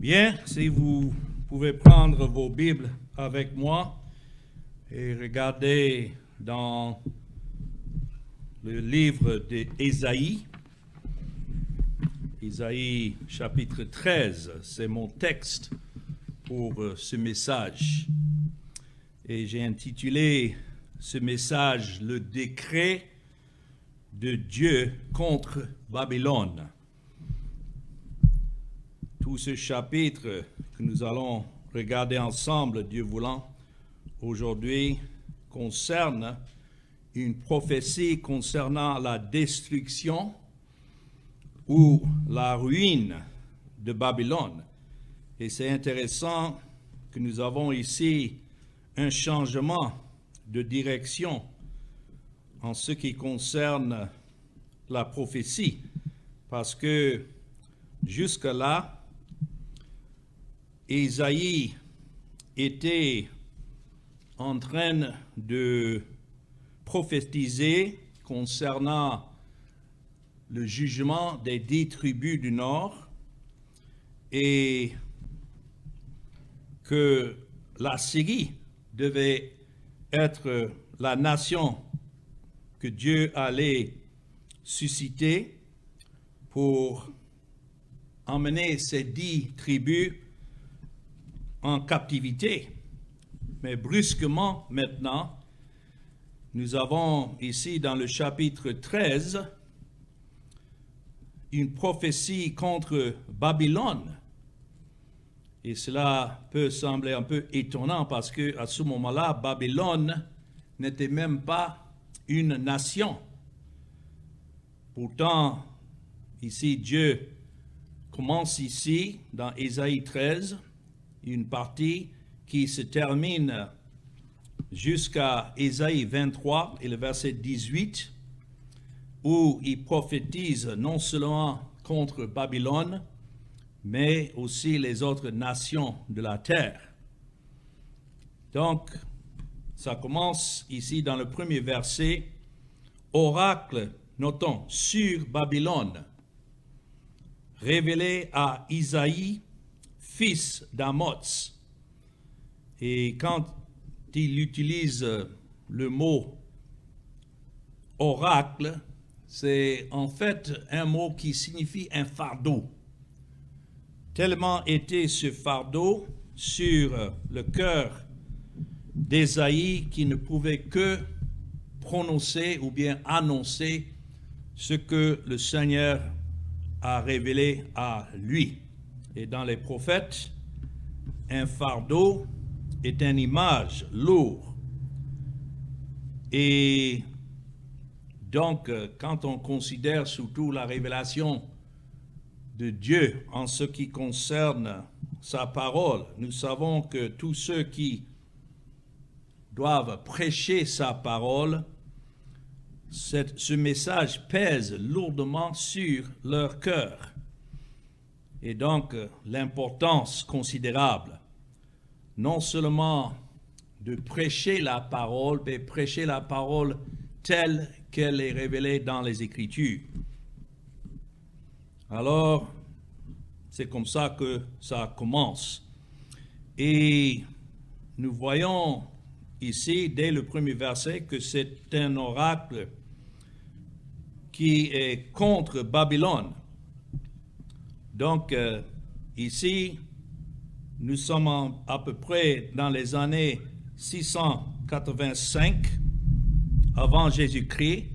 Bien, si vous pouvez prendre vos Bibles avec moi et regarder dans le livre d'Ésaïe, Ésaïe chapitre 13, c'est mon texte pour ce message. Et j'ai intitulé ce message « Le décret de Dieu contre Babylone ». Tout ce chapitre que nous allons regarder ensemble, Dieu voulant, aujourd'hui, concerne une prophétie concernant la destruction ou la ruine de Babylone. Et c'est intéressant que nous avons ici un changement de direction en ce qui concerne la prophétie, parce que jusque-là, Ésaïe était en train de prophétiser concernant le jugement des 10 tribus du Nord et que la Syrie devait être la nation que Dieu allait susciter pour emmener ces 10 tribus en captivité. Mais brusquement, maintenant, nous avons ici dans le chapitre 13 une prophétie contre Babylone. Et cela peut sembler un peu étonnant parce qu'à ce moment-là, Babylone n'était même pas une nation. Pourtant, ici, Dieu commence ici, dans Ésaïe 13, une partie qui se termine jusqu'à Ésaïe 23 et le verset 18, où il prophétise non seulement contre Babylone, mais aussi les autres nations de la terre. Donc, ça commence ici dans le premier verset, oracle, notons, sur Babylone, révélé à Isaïe, fils d'Amoz. Et quand il utilise le mot oracle, c'est en fait un mot qui signifie un fardeau. Tellement était ce fardeau sur le cœur d'Ésaïe qu'il ne pouvait que prononcer ou bien annoncer ce que le Seigneur a révélé à lui. Et dans les prophètes, un fardeau est une image lourde. Et donc, quand on considère surtout la révélation de Dieu en ce qui concerne sa parole, nous savons que tous ceux qui doivent prêcher sa parole, ce message pèse lourdement sur leur cœur. Et donc, l'importance considérable, non seulement de prêcher la parole, mais prêcher la parole telle qu'elle est révélée dans les Écritures. Alors, c'est comme ça que ça commence. Et nous voyons ici, dès le premier verset, que c'est un oracle qui est contre Babylone. Donc, ici, nous sommes à peu près dans les années 685 avant Jésus-Christ,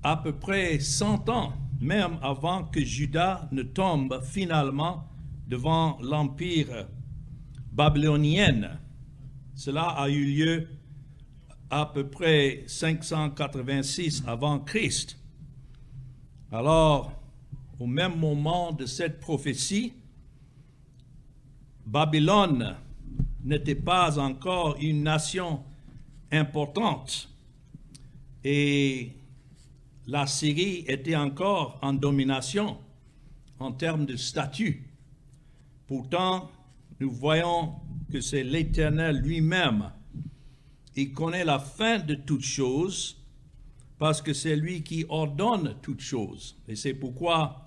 à peu près 100 ans, même avant que Juda ne tombe finalement devant l'empire babylonien. Cela a eu lieu à peu près 586 avant Christ. Alors, au même moment de cette prophétie, Babylone n'était pas encore une nation importante et la Syrie était encore en domination en termes de statut. Pourtant, nous voyons que c'est l'Éternel lui-même. Il connaît la fin de toutes choses parce que c'est lui qui ordonne toutes choses. Et c'est pourquoi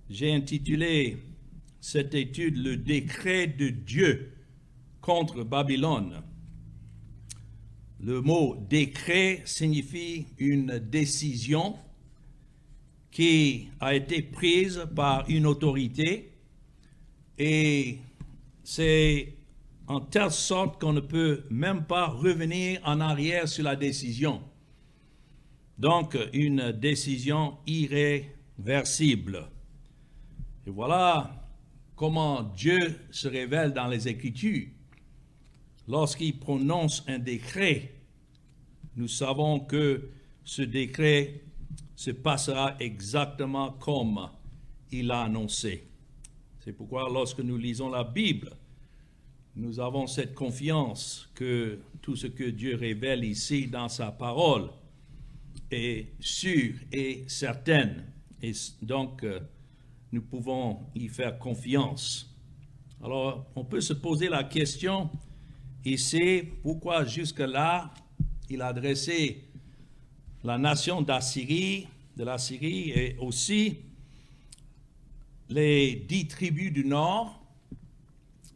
j'ai intitulé cette étude le décret de Dieu contre Babylone. Le mot décret signifie une décision qui a été prise par une autorité et c'est en telle sorte qu'on ne peut même pas revenir en arrière sur la décision. Donc, une décision irréversible. Et voilà comment Dieu se révèle dans les Écritures. Lorsqu'il prononce un décret, nous savons que ce décret se passera exactement comme il a annoncé. C'est pourquoi lorsque nous lisons la Bible, nous avons cette confiance que tout ce que Dieu révèle ici dans sa parole est sûr et certain. Et donc, nous pouvons y faire confiance. Alors, on peut se poser la question ici, pourquoi jusque-là, il a adressé la nation de la Syrie et aussi les 10 tribus du nord.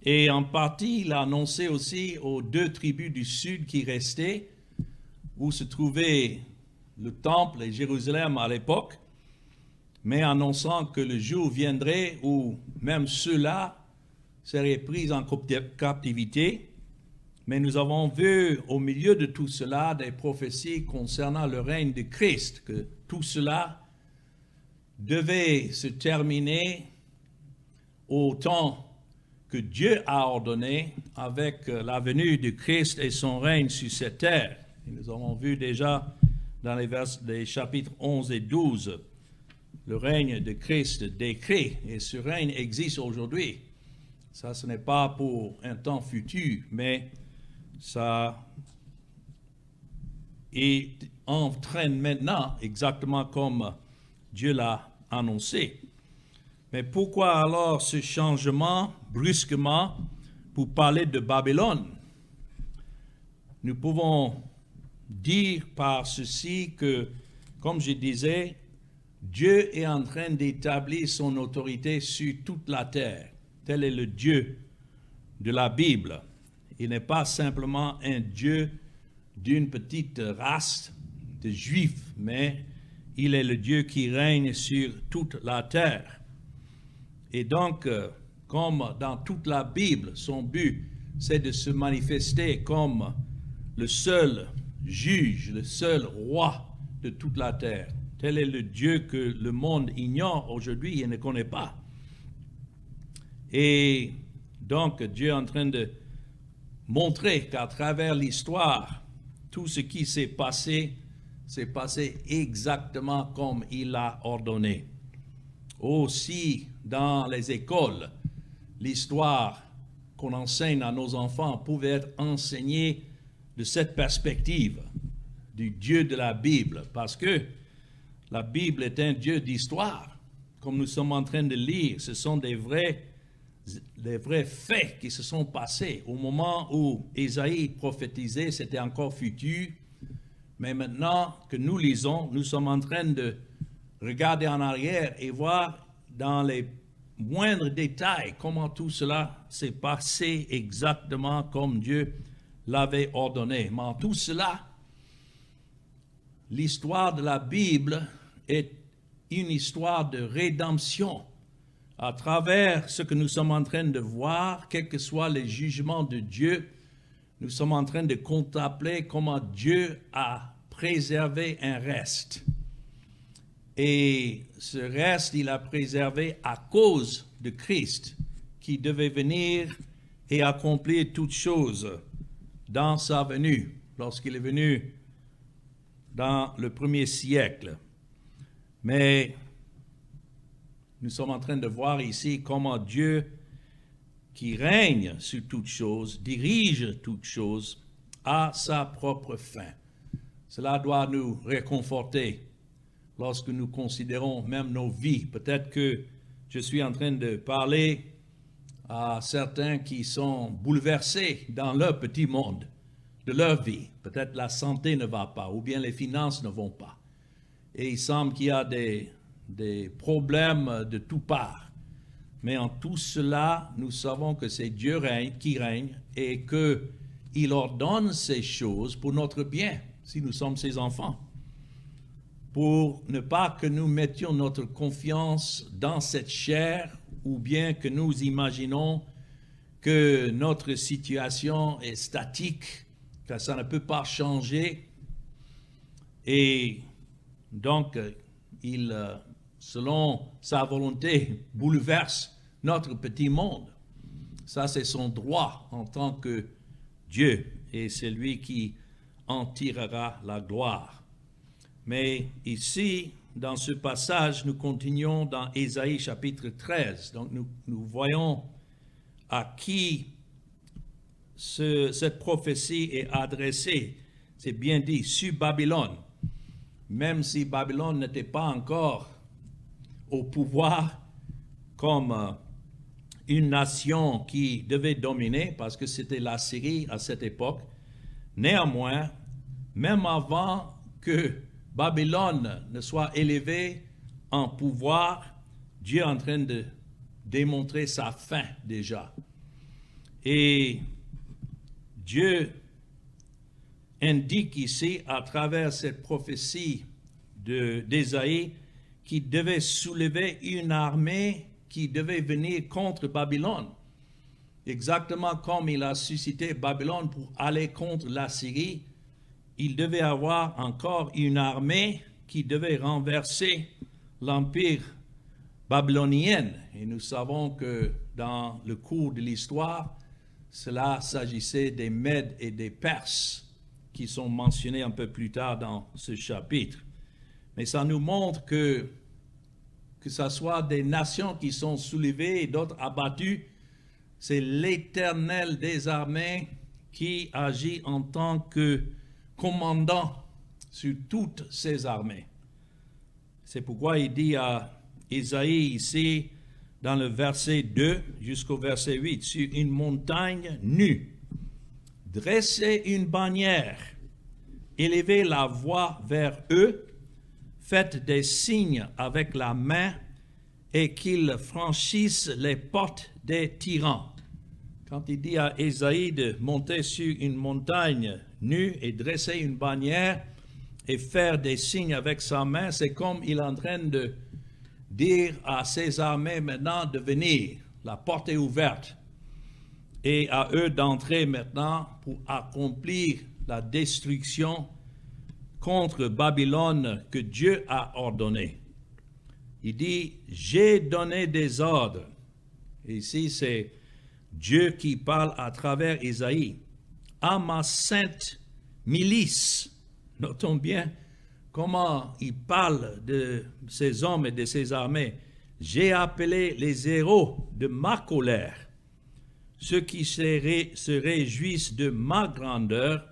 Et en partie, il a annoncé aussi aux 2 tribus du sud qui restaient, où se trouvait le temple et Jérusalem à l'époque, mais annonçant que le jour viendrait où même ceux-là seraient pris en captivité. Mais nous avons vu au milieu de tout cela des prophéties concernant le règne de Christ, que tout cela devait se terminer au temps que Dieu a ordonné avec la venue de Christ et son règne sur cette terre. Et nous avons vu déjà dans les chapitres 11 et 12 le règne de Christ décrit, et ce règne existe aujourd'hui. Ça, ce n'est pas pour un temps futur, mais ça entraîne maintenant exactement comme Dieu l'a annoncé. Mais pourquoi alors ce changement brusquement pour parler de Babylone? Nous pouvons dire par ceci que, comme je disais, Dieu est en train d'établir son autorité sur toute la terre. Tel est le Dieu de la Bible. Il n'est pas simplement un Dieu d'une petite race de Juifs, mais il est le Dieu qui règne sur toute la terre. Et donc, comme dans toute la Bible, son but, c'est de se manifester comme le seul juge, le seul roi de toute la terre. Tel est le Dieu que le monde ignore aujourd'hui et ne connaît pas. Et donc, Dieu est en train de montrer qu'à travers l'histoire, tout ce qui s'est passé exactement comme il l'a ordonné. Aussi, dans les écoles, l'histoire qu'on enseigne à nos enfants pouvait être enseignée de cette perspective du Dieu de la Bible, parce que la Bible est un Dieu d'histoire. Comme nous sommes en train de lire, ce sont des vrais faits qui se sont passés. Au moment où Ésaïe prophétisait, c'était encore futur. Mais maintenant que nous lisons, nous sommes en train de regarder en arrière et voir dans les moindres détails comment tout cela s'est passé exactement comme Dieu l'avait ordonné. Mais en tout cela, l'histoire de la Bible est une histoire de rédemption. À travers ce que nous sommes en train de voir, quels que soient les jugements de Dieu, nous sommes en train de contempler comment Dieu a préservé un reste. Et ce reste, il a préservé à cause de Christ, qui devait venir et accomplir toutes choses dans sa venue, lorsqu'il est venu dans le 1er siècle. Mais nous sommes en train de voir ici comment Dieu, qui règne sur toutes choses, dirige toutes choses, a sa propre fin. Cela doit nous réconforter lorsque nous considérons même nos vies. Peut-être que je suis en train de parler à certains qui sont bouleversés dans leur petit monde de leur vie. Peut-être la santé ne va pas, ou bien les finances ne vont pas. Et il semble qu'il y a des problèmes de toutes parts. Mais en tout cela, nous savons que c'est Dieu qui règne et qu'il ordonne ces choses pour notre bien, si nous sommes ses enfants. Pour ne pas que nous mettions notre confiance dans cette chair ou bien que nous imaginons que notre situation est statique, que ça ne peut pas changer. Et donc, il, selon sa volonté, bouleverse notre petit monde. Ça, c'est son droit en tant que Dieu, et c'est lui qui en tirera la gloire. Mais ici, dans ce passage, nous continuons dans Ésaïe chapitre 13. Donc, nous voyons à qui cette prophétie est adressée. C'est bien dit, sur Babylone. Même si Babylone n'était pas encore au pouvoir comme une nation qui devait dominer, parce que c'était la Syrie à cette époque. Néanmoins, même avant que Babylone ne soit élevée en pouvoir, Dieu est en train de démontrer sa fin déjà. Et Dieu indique ici, à travers cette prophétie d'Ésaïe, qu'il devait soulever une armée qui devait venir contre Babylone. Exactement comme il a suscité Babylone pour aller contre la Syrie, il devait avoir encore une armée qui devait renverser l'empire babylonien. Et nous savons que dans le cours de l'histoire, cela s'agissait des Mèdes et des Perses qui sont mentionnés un peu plus tard dans ce chapitre. Mais ça nous montre que ce soit des nations qui sont soulevées et d'autres abattues, c'est l'Éternel des armées qui agit en tant que commandant sur toutes ces armées. C'est pourquoi il dit à Ésaïe ici, dans le verset 2 jusqu'au verset 8, sur une montagne nue, dressez une bannière, élevez la voix vers eux, faites des signes avec la main et qu'ils franchissent les portes des tyrans. Quand il dit à Ésaïe de monter sur une montagne nue et dresser une bannière et faire des signes avec sa main, c'est comme il est en train de dire à ses armées maintenant de venir. La porte est ouverte. Et à eux d'entrer maintenant pour accomplir la destruction contre Babylone que Dieu a ordonné. Il dit, j'ai donné des ordres. Et ici, c'est Dieu qui parle à travers Ésaïe. À ma sainte milice. Notons bien comment il parle de ces hommes et de ces armées. J'ai appelé les héros de ma colère, ceux qui se réjouissent de ma grandeur.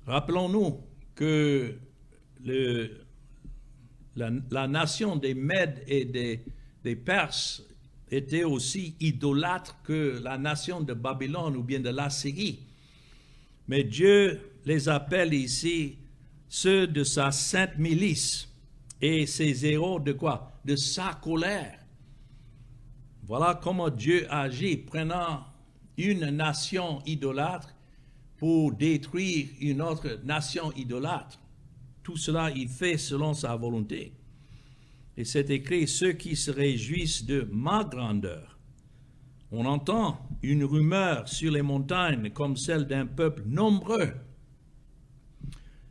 Rappelons-nous que la nation des Mèdes et des Perses était aussi idolâtre que la nation de Babylone ou bien de la Syrie. Mais Dieu les appelle ici ceux de sa sainte milice. Et ces héros de quoi? De sa colère. Voilà comment Dieu agit, prenant une nation idolâtre pour détruire une autre nation idolâtre. Tout cela, il fait selon sa volonté. Et c'est écrit, ceux qui se réjouissent de ma grandeur. On entend une rumeur sur les montagnes comme celle d'un peuple nombreux.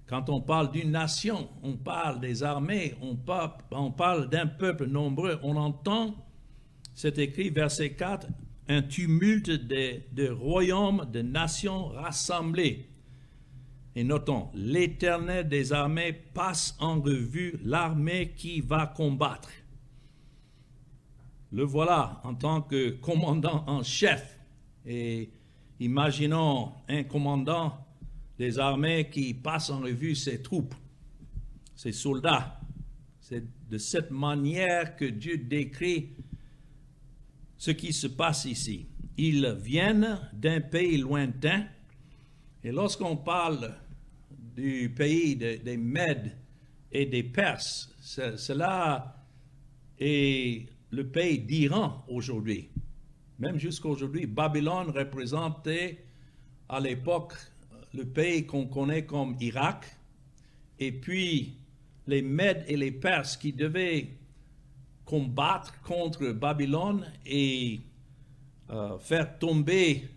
Quand on parle d'une nation, on parle des armées, on parle d'un peuple nombreux. On entend, c'est écrit, verset 4, un tumulte de royaumes, de nations rassemblées. Et notons, l'Éternel des armées passe en revue l'armée qui va combattre. Le voilà en tant que commandant en chef. Et imaginons un commandant des armées qui passe en revue ses troupes, ses soldats. C'est de cette manière que Dieu décrit ce qui se passe ici. Ils viennent d'un pays lointain. Et lorsqu'on parle du pays des Mèdes et des Perses, cela est le pays d'Iran aujourd'hui. Même jusqu'à aujourd'hui, Babylone représentait à l'époque le pays qu'on connaît comme Irak, et puis les Mèdes et les Perses qui devaient combattre contre Babylone et faire tomber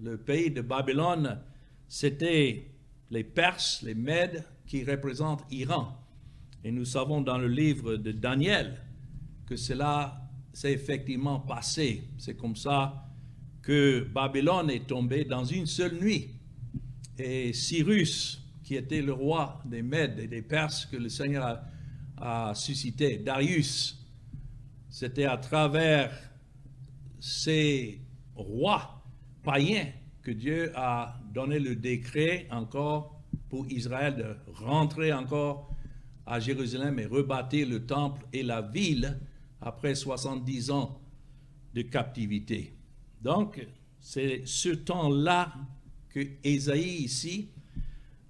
le pays de Babylone, c'était les Perses, les Mèdes qui représentent Iran. Et nous savons dans le livre de Daniel que cela s'est effectivement passé. C'est comme ça que Babylone est tombée dans une seule nuit. Et Cyrus, qui était le roi des Mèdes et des Perses que le Seigneur a suscité, Darius, c'était à travers ces rois païens que Dieu a donné le décret encore pour Israël de rentrer encore à Jérusalem et rebâtir le temple et la ville après 70 ans de captivité. Donc, c'est ce temps-là que Ésaïe ici,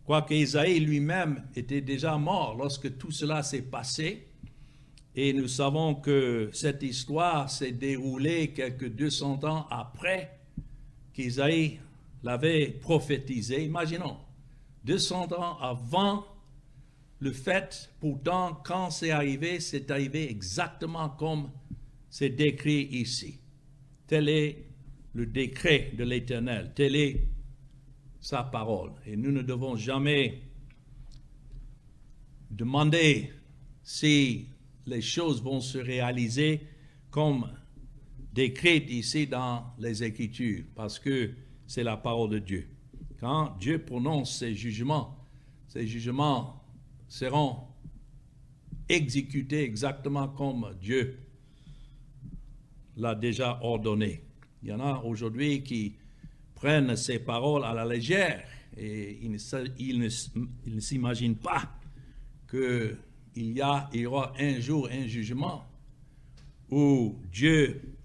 quoique Ésaïe lui-même était déjà mort lorsque tout cela s'est passé, et nous savons que cette histoire s'est déroulée quelques 200 ans après qu'Ésaïe l'avait prophétisé. Imaginons, 200 ans avant le fait, pourtant, quand c'est arrivé exactement comme c'est décrit ici. Tel est le décret de l'Éternel, telle est sa parole. Et nous ne devons jamais demander si les choses vont se réaliser comme décrites ici dans les Écritures, parce que c'est la parole de Dieu. Quand Dieu prononce ses jugements seront exécutés exactement comme Dieu l'a déjà ordonné. Il y en a aujourd'hui qui prennent ces paroles à la légère et ils ne s'imaginent pas qu'il y aura un jour un jugement où Dieu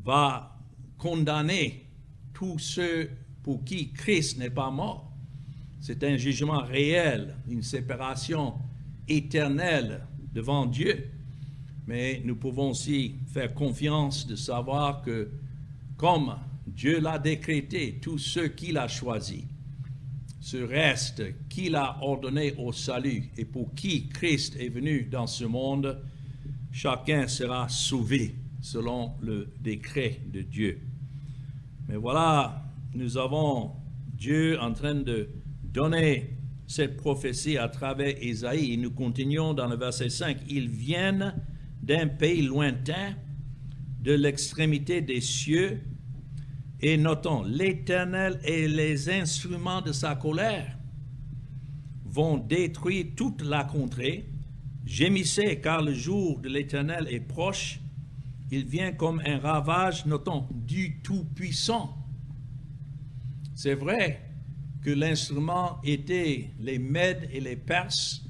va condamner tous ceux pour qui Christ n'est pas mort. C'est un jugement réel, une séparation éternelle devant Dieu. Mais nous pouvons aussi faire confiance de savoir que, comme Dieu l'a décrété, tous ceux qu'il a choisis, ce reste qu'il a ordonné au salut et pour qui Christ est venu dans ce monde, chacun sera sauvé selon le décret de Dieu. Mais voilà, nous avons Dieu en train de donner cette prophétie à travers Ésaïe. Et nous continuons dans le verset 5. Ils viennent d'un pays lointain, de l'extrémité des cieux, et notons, l'Éternel et les instruments de sa colère vont détruire toute la contrée. Gémissez, car le jour de l'Éternel est proche. Il vient comme un ravage, notons, du Tout-Puissant. C'est vrai que l'instrument était les Mèdes et les Perses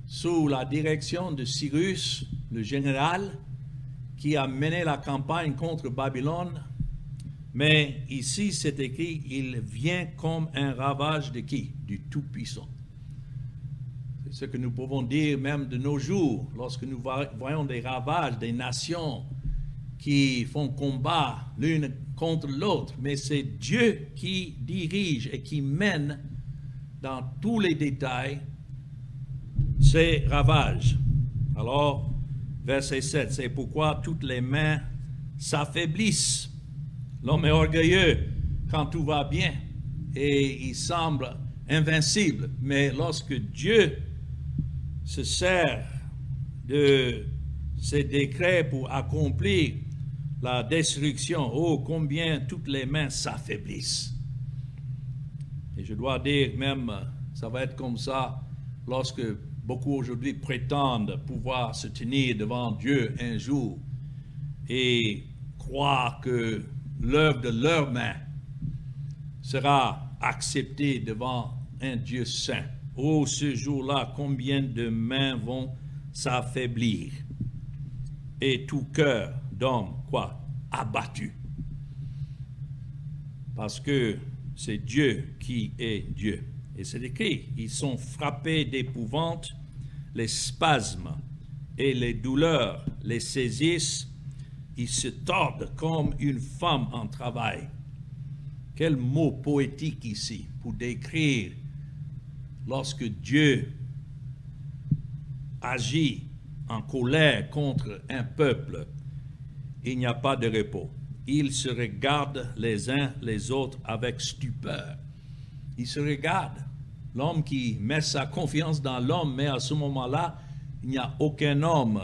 sous la direction de Cyrus, le général, qui a mené la campagne contre Babylone. Mais ici, c'est écrit, il vient comme un ravage de qui? Du Tout-Puissant. C'est ce que nous pouvons dire même de nos jours, lorsque nous voyons des ravages, des nations qui font combat l'une contre l'autre. Mais c'est Dieu qui dirige et qui mène dans tous les détails ces ravages. Alors, verset 7, c'est pourquoi toutes les mains s'affaiblissent. L'homme est orgueilleux quand tout va bien et il semble invincible. Mais lorsque Dieu se sert de ses décrets pour accomplir la destruction, oh, combien toutes les mains s'affaiblissent. Et je dois dire même, ça va être comme ça lorsque beaucoup aujourd'hui prétendent pouvoir se tenir devant Dieu un jour et croire que l'œuvre de leurs mains sera acceptée devant un Dieu saint. Oh, ce jour-là, combien de mains vont s'affaiblir et tout cœur d'homme, quoi, abattu. Parce que c'est Dieu qui est Dieu. Et c'est écrit, ils sont frappés d'épouvante, les spasmes et les douleurs les saisissent, ils se tordent comme une femme en travail. Quel mot poétique ici pour décrire lorsque Dieu agit en colère contre un peuple, il n'y a pas de repos. Ils se regardent les uns les autres avec stupeur. Ils se regardent. L'homme qui met sa confiance dans l'homme, mais à ce moment-là, il n'y a aucun homme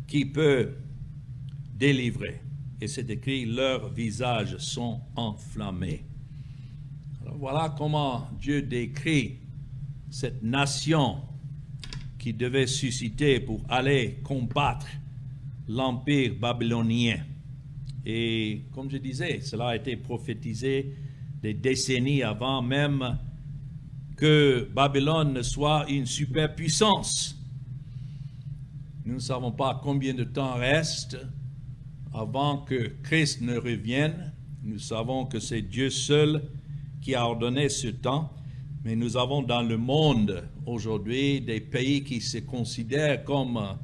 qui peut délivrer. Et c'est écrit, leurs visages sont enflammés. Alors voilà comment Dieu décrit cette nation qui devait susciter pour aller combattre l'empire babylonien. Et comme je disais, cela a été prophétisé des décennies avant même que Babylone ne soit une superpuissance. Nous ne savons pas combien de temps reste avant que Christ ne revienne. Nous savons que c'est Dieu seul qui a ordonné ce temps, mais nous avons dans le monde aujourd'hui des pays qui se considèrent comme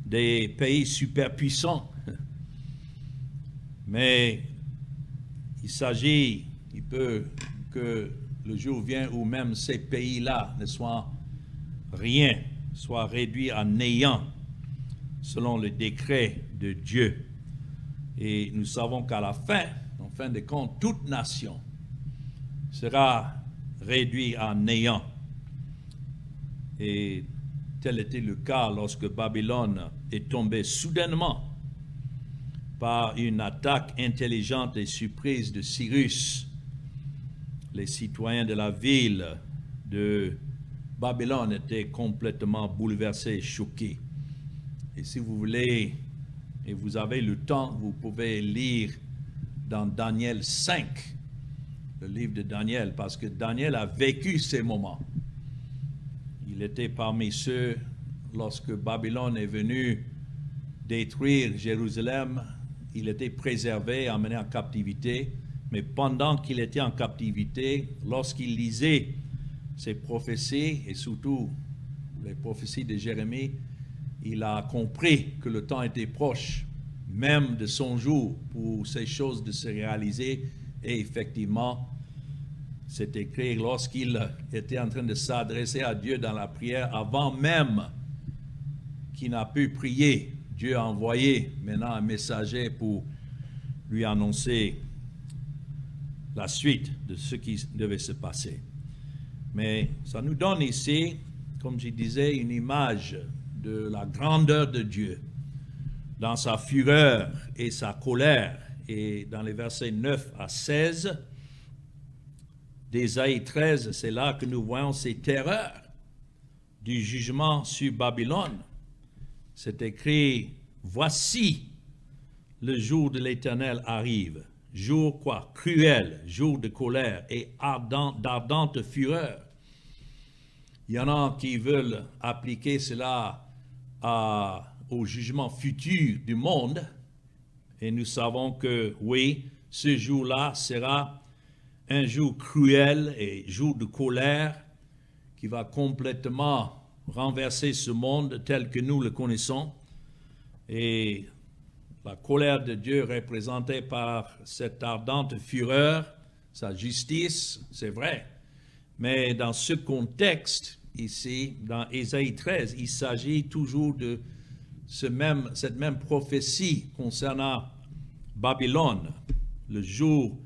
des pays superpuissants. Mais il peut que le jour vienne où même ces pays-là ne soient rien, soient réduits à néant selon le décret de Dieu. Et nous savons qu'à la fin, en fin de compte, toute nation sera réduite à néant. Et tel était le cas lorsque Babylone est tombée soudainement par une attaque intelligente et surprise de Cyrus. Les citoyens de la ville de Babylone étaient complètement bouleversés, choqués. Et si vous voulez, et vous avez le temps, vous pouvez lire dans Daniel 5, le livre de Daniel, parce que Daniel a vécu ces moments. Il était parmi ceux, lorsque Babylone est venu détruire Jérusalem, il était préservé, emmené en captivité, mais pendant qu'il était en captivité, lorsqu'il lisait ses prophéties, et surtout les prophéties de Jérémie, il a compris que le temps était proche, même de son jour, pour ces choses de se réaliser. Et effectivement, c'est écrit lorsqu'il était en train de s'adresser à Dieu dans la prière, avant même qu'il n'a pu prier, Dieu a envoyé maintenant un messager pour lui annoncer la suite de ce qui devait se passer. Mais ça nous donne ici, comme je disais, une image de la grandeur de Dieu dans sa fureur et sa colère. Et dans les versets 9 à 16 d'Ésaïe 13, c'est là que nous voyons ces terreurs du jugement sur Babylone. C'est écrit, voici le jour de l'Éternel arrive, jour quoi? Cruel, jour de colère et d'ardente fureur. Il y en a qui veulent appliquer cela au jugement futur du monde, et nous savons que oui, ce jour-là sera un jour cruel et jour de colère qui va complètement renverser ce monde tel que nous le connaissons. Et la colère de Dieu représentée par cette ardente fureur, sa justice, c'est vrai. Mais dans ce contexte, ici, dans Ésaïe 13, il s'agit toujours de cette même prophétie concernant Babylone, le jour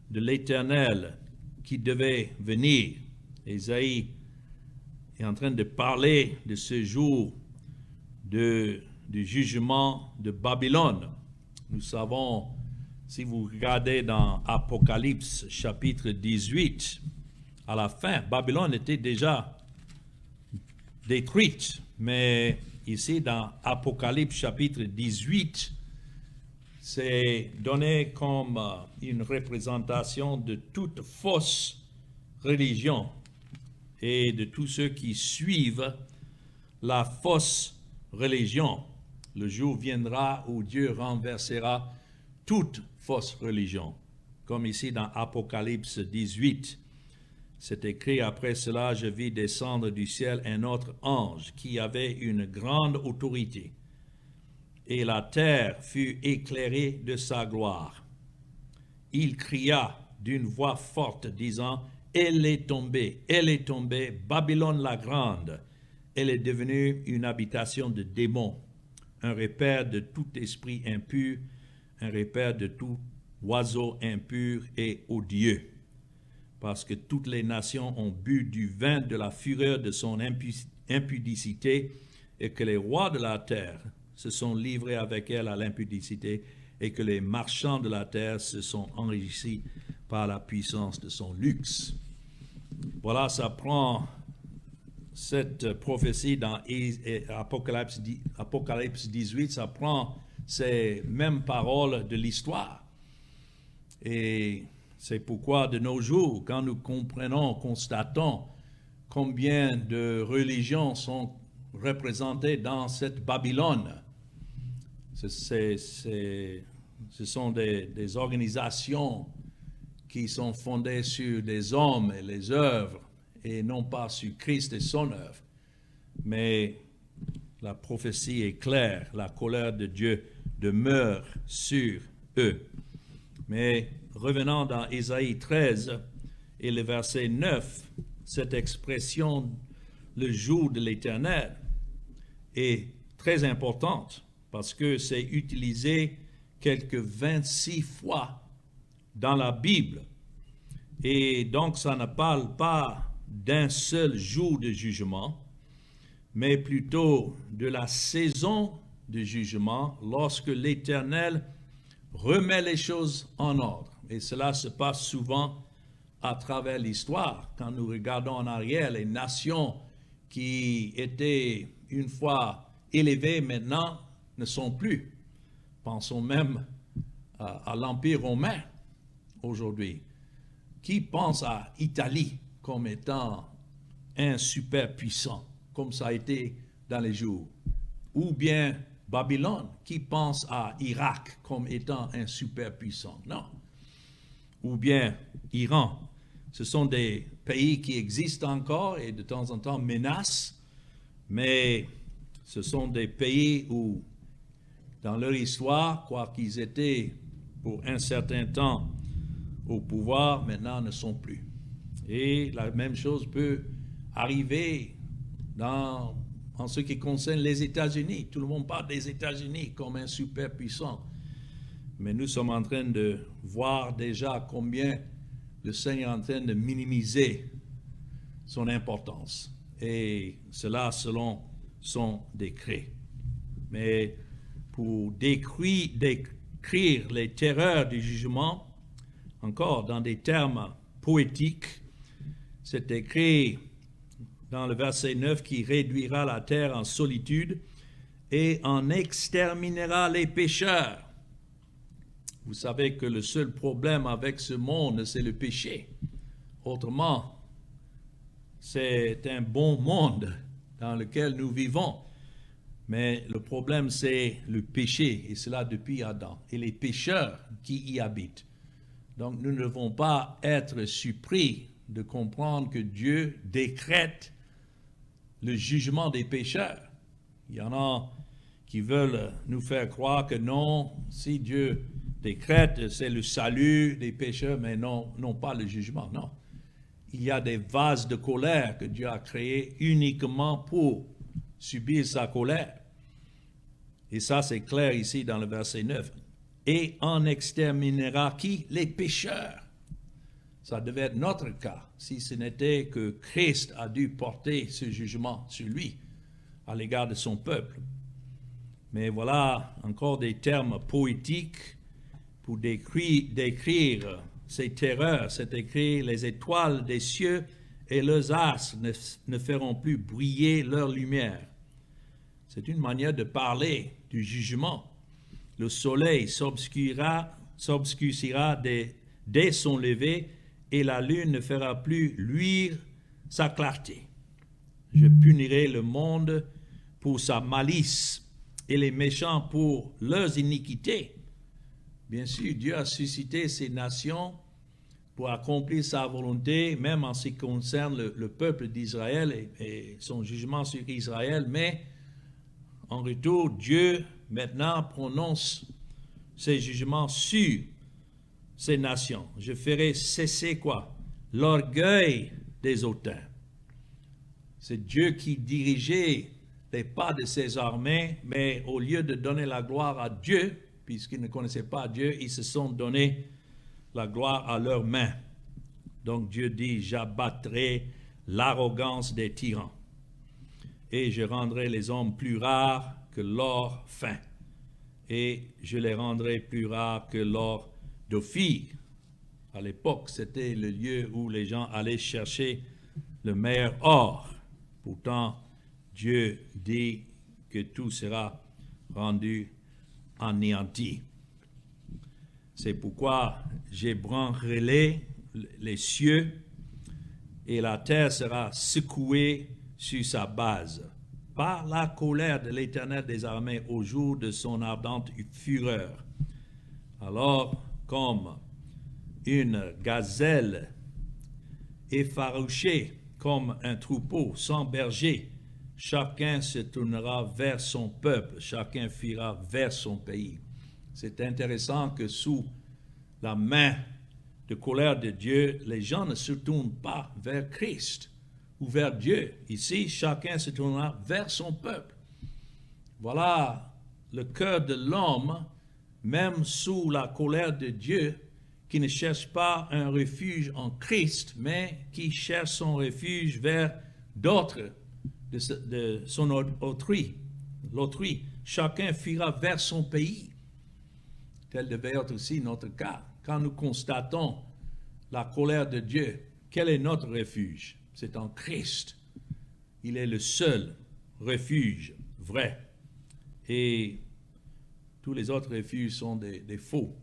de l'Éternel qui devait venir. Ésaïe est en train de parler de ce jour du jugement de Babylone. Nous savons, si vous regardez dans Apocalypse chapitre 18, à la fin, Babylone était déjà détruite, mais ici dans Apocalypse chapitre 18, c'est donné comme une représentation de toute fausse religion et de tous ceux qui suivent la fausse religion. Le jour viendra où Dieu renversera toute fausse religion, comme ici dans Apocalypse 18. C'est écrit, après cela, je vis descendre du ciel un autre ange qui avait une grande autorité. Et la terre fut éclairée de sa gloire. Il cria d'une voix forte, disant, elle est tombée, Babylone la grande. Elle est devenue une habitation de démons, un repère de tout esprit impur, un repère de tout oiseau impur et odieux. Parce que toutes les nations ont bu du vin de la fureur de son impudicité, et que les rois de la terre se sont livrés avec elle à l'impudicité, et que les marchands de la terre se sont enrichis par la puissance de son luxe. Voilà, ça prend cette prophétie dans Apocalypse 18, ça prend ces mêmes paroles de l'histoire. Et c'est pourquoi de nos jours, quand nous comprenons, constatons combien de religions sont représentées dans cette Babylone, ce sont des organisations qui sont fondées sur des hommes et les œuvres, et non pas sur Christ et son œuvre. Mais la prophétie est claire, la colère de Dieu demeure sur eux. Mais revenant dans Ésaïe 13 et le verset 9, cette expression, le jour de l'Éternel, est très importante parce que c'est utilisé quelques 26 fois dans la Bible. Et donc ça ne parle pas d'un seul jour de jugement, mais plutôt de la saison de jugement lorsque l'Éternel remet les choses en ordre. Et cela se passe souvent à travers l'histoire. Quand nous regardons en arrière, les nations qui étaient une fois élevées maintenant ne sont plus. Pensons même à l'Empire romain aujourd'hui. Qui pense à l'Italie comme étant un super puissant, comme ça a été dans les jours? Ou bien Babylone, qui pense à Irak comme étant un super puissant? Non. Ou bien Iran. Ce sont des pays qui existent encore et de temps en temps menacent, mais ce sont des pays où, dans leur histoire, quoi qu'ils étaient pour un certain temps au pouvoir, maintenant ne sont plus. Et la même chose peut arriver en ce qui concerne les États-Unis. Tout le monde parle des États-Unis comme un super puissant. Mais nous sommes en train de voir déjà combien le Seigneur est en train de minimiser son importance. Et cela selon son décret. Mais pour décrire les terreurs du jugement, encore dans des termes poétiques, c'est écrit dans le verset 9 qui réduira la terre en solitude et en exterminera les pécheurs. Vous savez que le seul problème avec ce monde, c'est le péché. Autrement, c'est un bon monde dans lequel nous vivons. Mais le problème, c'est le péché, et cela depuis Adam, et les pécheurs qui y habitent. Donc, nous ne devons pas être surpris de comprendre que Dieu décrète le jugement des pécheurs. Il y en a qui veulent nous faire croire que non, si Dieu décrète, c'est le salut des pécheurs, mais non pas le jugement, non. Il y a des vases de colère que Dieu a créés uniquement pour subir sa colère. Et ça, c'est clair ici dans le verset 9. Et en exterminera qui? Les pécheurs. Ça devait être notre cas, si ce n'était que Christ a dû porter ce jugement sur lui à l'égard de son peuple. Mais voilà encore des termes poétiques pour décrire ces terreurs. C'est écrit, les étoiles des cieux et leurs astres ne feront plus briller leur lumière. C'est une manière de parler du jugement. Le soleil s'obscurcira dès son lever et la lune ne fera plus luire sa clarté. Je punirai le monde pour sa malice et les méchants pour leurs iniquités. Bien sûr, Dieu a suscité ces nations pour accomplir sa volonté, même en ce qui concerne le peuple d'Israël et son jugement sur Israël, mais en retour, Dieu maintenant prononce ses jugements sur ces nations. Je ferai cesser quoi? L'orgueil des hautains. C'est Dieu qui dirigeait les pas de ses armées, mais au lieu de donner la gloire à Dieu, puisqu'ils ne connaissaient pas Dieu, ils se sont donné la gloire à leurs mains. Donc Dieu dit, j'abattrai l'arrogance des tyrans et je rendrai les hommes plus rares que l'or fin et je les rendrai plus rares que l'or d'Ophir. À l'époque, c'était le lieu où les gens allaient chercher le meilleur or. Pourtant, Dieu dit que tout sera rendu anéanti. C'est pourquoi j'ébranlerai les cieux et la terre sera secouée sur sa base par la colère de l'Éternel des armées au jour de son ardente fureur. Alors, comme une gazelle effarouchée, comme un troupeau sans berger, chacun se tournera vers son peuple, chacun fuira vers son pays. C'est intéressant que sous la main de colère de Dieu, les gens ne se tournent pas vers Christ ou vers Dieu. Ici, chacun se tournera vers son peuple. Voilà le cœur de l'homme, même sous la colère de Dieu, qui ne cherche pas un refuge en Christ, mais qui cherche son refuge vers d'autres, de son l'autrui. Chacun fuira vers son pays. Tel devait être aussi notre cas. Quand nous constatons la colère de Dieu, quel est notre refuge? C'est en Christ. Il est le seul refuge vrai. Et tous les autres refuges sont des faux.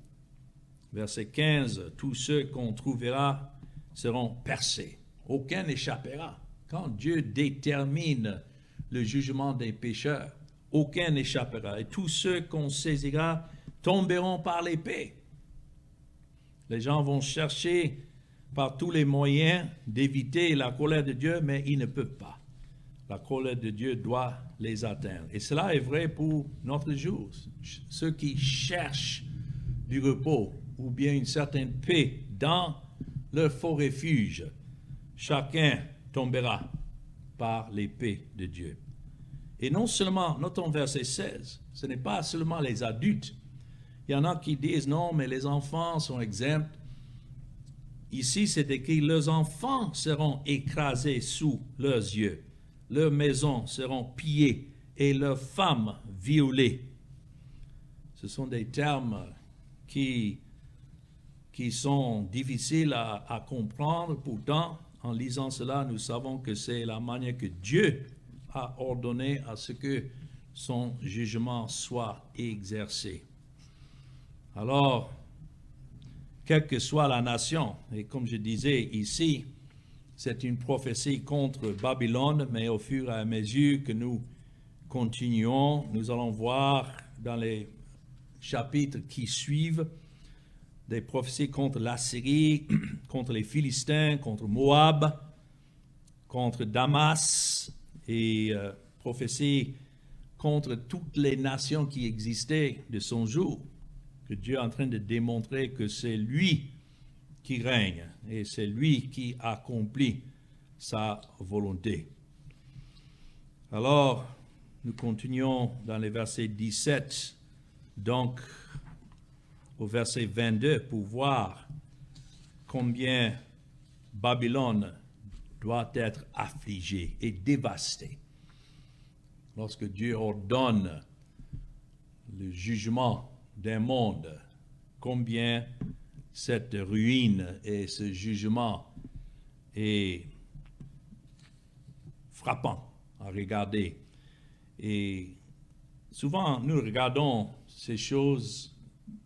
Verset 15, tous ceux qu'on trouvera seront percés. Aucun n'échappera. Quand Dieu détermine le jugement des pécheurs, aucun n'échappera. Et tous ceux qu'on saisira tomberont par l'épée. Les gens vont chercher par tous les moyens d'éviter la colère de Dieu, mais ils ne peuvent pas. La colère de Dieu doit les atteindre. Et cela est vrai pour notre jour. Ceux qui cherchent du repos ou bien une certaine paix dans leur faux refuge, chacun tombera par l'épée de Dieu. Et non seulement, notons verset 16, ce n'est pas seulement les adultes. Il y en a qui disent non, mais les enfants sont exempts. Ici, c'est écrit, leurs enfants seront écrasés sous leurs yeux, leurs maisons seront pillées et leurs femmes violées. Ce sont des termes qui sont difficiles à comprendre. Pourtant, en lisant cela, nous savons que c'est la manière que Dieu a ordonné à ce que son jugement soit exercé. Alors, quelle que soit la nation, et comme je disais ici, c'est une prophétie contre Babylone, mais au fur et à mesure que nous continuons, nous allons voir dans les chapitres qui suivent des prophéties contre l'Assyrie, contre les Philistins, contre Moab, contre Damas, et prophéties contre toutes les nations qui existaient de son jour, que Dieu est en train de démontrer que c'est lui qui règne et c'est lui qui accomplit sa volonté. Alors, nous continuons dans les versets 17, donc au verset 22, pour voir combien Babylone doit être affligée et dévastée. Lorsque Dieu ordonne le jugement d'un monde, combien cette ruine et ce jugement est frappant à regarder. Et souvent, nous regardons ces choses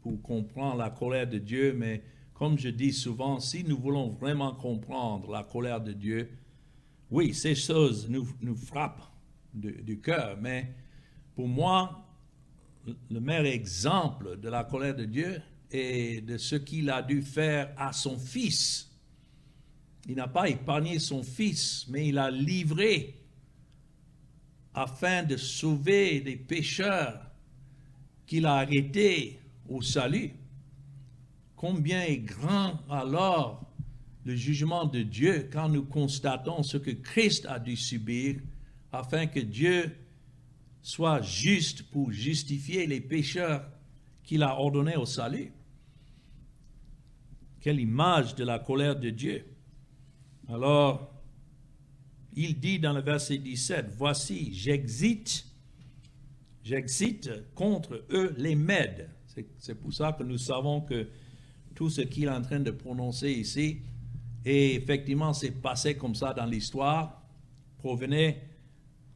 pour comprendre la colère de Dieu, mais comme je dis souvent, si nous voulons vraiment comprendre la colère de Dieu, oui, ces choses nous frappent du cœur, mais pour moi, le meilleur exemple de la colère de Dieu et de ce qu'il a dû faire à son fils. Il n'a pas épargné son fils, mais il a livré afin de sauver des pécheurs qu'il a arrêtés au salut. Combien est grand alors le jugement de Dieu quand nous constatons ce que Christ a dû subir afin que Dieu soit juste pour justifier les pécheurs qu'il a ordonnés au salut. Quelle image de la colère de Dieu. Alors, il dit dans le verset 17, « Voici, j'excite contre eux les Mèdes. » C'est pour ça que nous savons que tout ce qu'il est en train de prononcer ici, et effectivement c'est passé comme ça dans l'histoire, provenait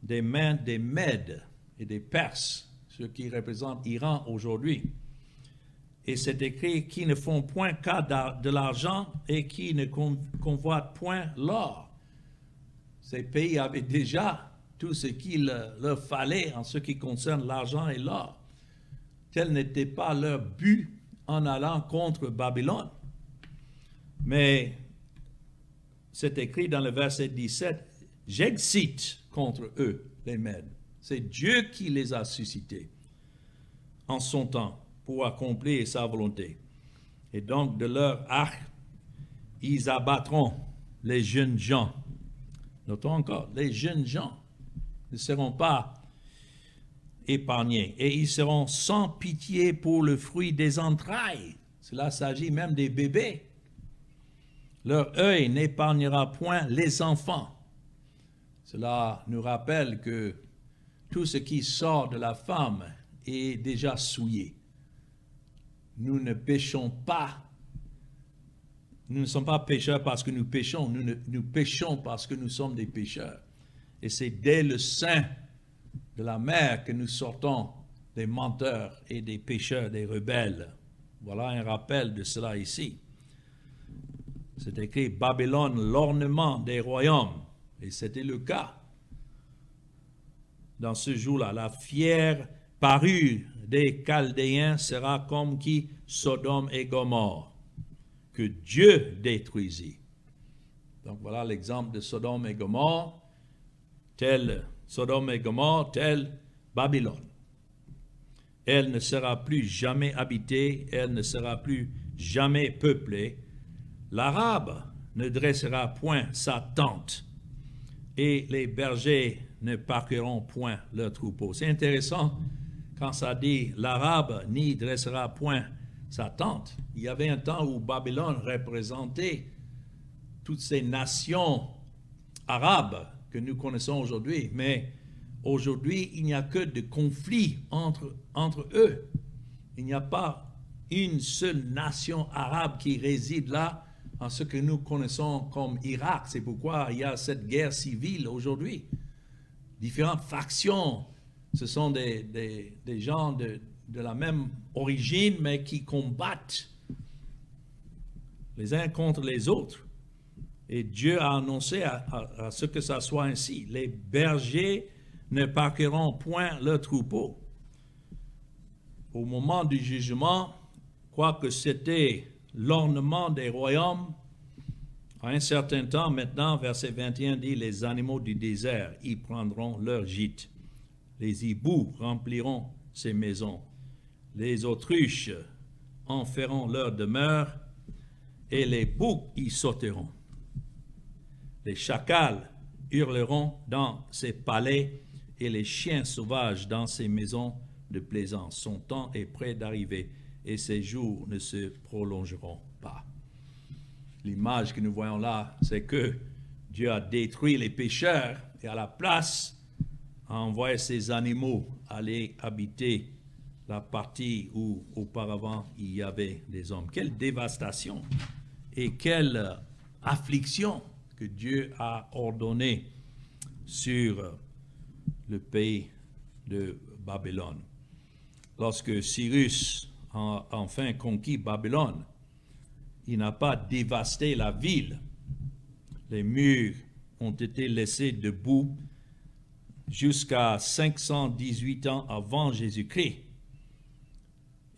des mains des Mèdes et des Perses, ceux qui représentent l'Iran aujourd'hui. Et c'est écrit qui ne font point cas de l'argent et qui ne convoitent point l'or. Ces pays avaient déjà tout ce qu'il leur fallait en ce qui concerne l'argent et l'or. Tel n'était pas leur but en allant contre Babylone. Mais c'est écrit dans le verset 17, « J'excite contre eux, les Mèdes. » C'est Dieu qui les a suscités en son temps pour accomplir sa volonté. Et donc, de leur arc, ils abattront les jeunes gens. Notons encore, les jeunes gens ne seront pas épargnés. Et ils seront sans pitié pour le fruit des entrailles. Cela s'agit même des bébés. Leur œil n'épargnera point les enfants. Cela nous rappelle que tout ce qui sort de la femme est déjà souillé. Nous ne péchons pas. Nous ne sommes pas pécheurs parce que nous péchons. Nous péchons parce que nous sommes des pécheurs. Et c'est dès le sein de la mère que nous sortons des menteurs et des pécheurs, des rebelles. Voilà un rappel de cela ici. C'est écrit Babylone, l'ornement des royaumes. Et c'était le cas. Dans ce jour-là, la fière parure des Chaldéens sera comme qui Sodome et Gomorrhe, que Dieu détruisit. Donc voilà l'exemple de Sodome et Gomorrhe, tel Sodome et Gomorrhe, tel Babylone. Elle ne sera plus jamais habitée, elle ne sera plus jamais peuplée. L'Arabe ne dressera point sa tente, et les bergers ne parqueront point leur troupeau. C'est intéressant quand ça dit l'Arabe n'y dressera point sa tente. Il y avait un temps où Babylone représentait toutes ces nations arabes que nous connaissons aujourd'hui, mais aujourd'hui, il n'y a que de conflits entre eux. Il n'y a pas une seule nation arabe qui réside là, en ce que nous connaissons comme Irak. C'est pourquoi il y a cette guerre civile aujourd'hui. Différentes factions, ce sont des gens de la même origine, mais qui combattent les uns contre les autres. Et Dieu a annoncé à ce que ça soit ainsi. Les bergers ne parqueront point leurs troupeaux. Au moment du jugement, quoique c'était l'ornement des royaumes, à un certain temps, maintenant, verset 21 dit, les animaux du désert y prendront leur gîte. Les hiboux rempliront ces maisons. Les autruches en feront leur demeure, et les boucs y sauteront. Les chacals hurleront dans ces palais, et les chiens sauvages dans ces maisons de plaisance. Son temps est près d'arriver, et ses jours ne se prolongeront pas. L'image que nous voyons là, c'est que Dieu a détruit les pécheurs, et à la place, a envoyé ces animaux aller habiter la partie où auparavant il y avait des hommes. Quelle dévastation et quelle affliction que Dieu a ordonnée sur le pays de Babylone. Lorsque Cyrus a enfin conquis Babylone, il n'a pas dévasté la ville. Les murs ont été laissés debout jusqu'à 518 ans avant Jésus-Christ.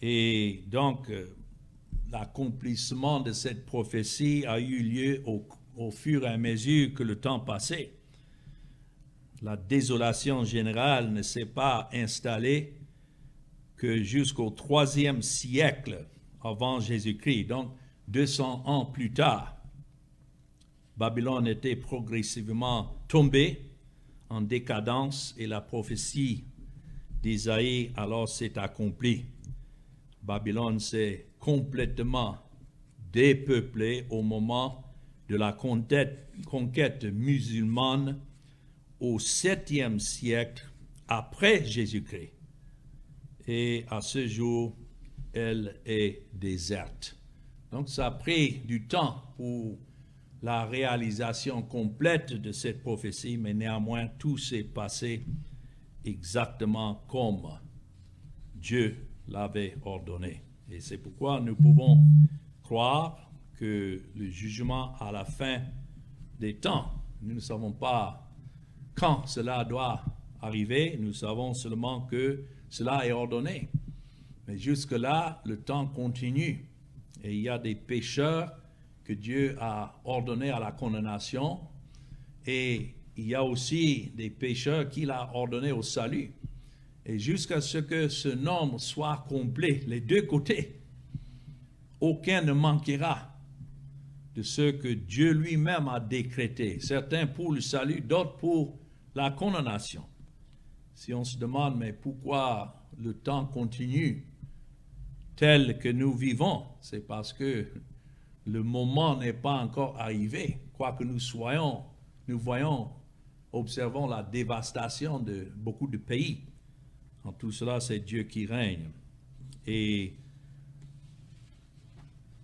Et donc, l'accomplissement de cette prophétie a eu lieu au fur et à mesure que le temps passait. La désolation générale ne s'est pas installée que jusqu'au IIIe siècle avant Jésus-Christ, donc 200 ans plus tard. Babylone était progressivement tombée en décadence et la prophétie d'Isaïe alors s'est accomplie. Babylone s'est complètement dépeuplée au moment de la conquête musulmane au 7e siècle après Jésus-Christ. Et à ce jour, elle est déserte. Donc ça a pris du temps pour la réalisation complète de cette prophétie, mais néanmoins tout s'est passé exactement comme Dieu l'avait ordonné. Et c'est pourquoi nous pouvons croire que le jugement à la fin des temps, nous ne savons pas quand cela doit arriver, nous savons seulement que cela est ordonné. Mais jusque-là, le temps continue. Et il y a des pécheurs que Dieu a ordonnés à la condamnation. Et il y a aussi des pécheurs qu'il a ordonnés au salut. Et jusqu'à ce que ce nombre soit complet, les deux côtés, aucun ne manquera de ce que Dieu lui-même a décrété. Certains pour le salut, d'autres pour la condamnation. Si on se demande, mais pourquoi le temps continue tel que nous vivons, c'est parce que le moment n'est pas encore arrivé. Quoi que nous soyons, nous voyons, observons la dévastation de beaucoup de pays. En tout cela, c'est Dieu qui règne. Et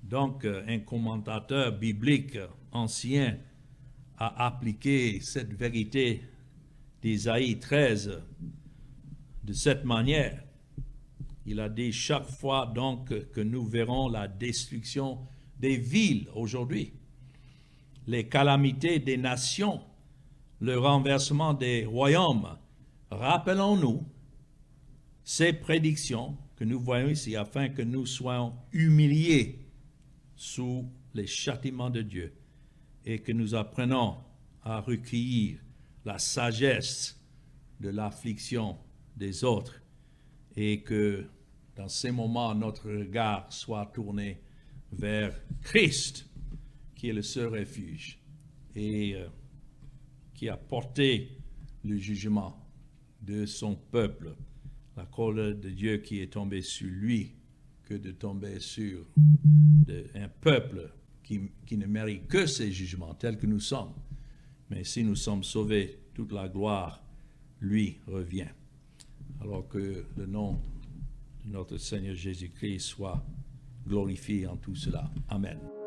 donc, un commentateur biblique ancien a appliqué cette vérité d'Ésaïe 13 de cette manière. Il a dit, chaque fois donc que nous verrons la destruction des villes aujourd'hui, les calamités des nations, le renversement des royaumes, rappelons-nous ces prédictions que nous voyons ici afin que nous soyons humiliés sous les châtiments de Dieu et que nous apprenons à recueillir la sagesse de l'affliction des autres et que dans ces moments notre regard soit tourné vers Christ qui est le seul refuge et qui a porté le jugement de son peuple, la colère de Dieu qui est tombée sur lui que de tomber sur un peuple qui ne mérite que ces jugements tels que nous sommes. Mais si nous sommes sauvés, toute la gloire lui revient. Alors que le nom de notre Seigneur Jésus-Christ soit glorifié en tout cela. Amen.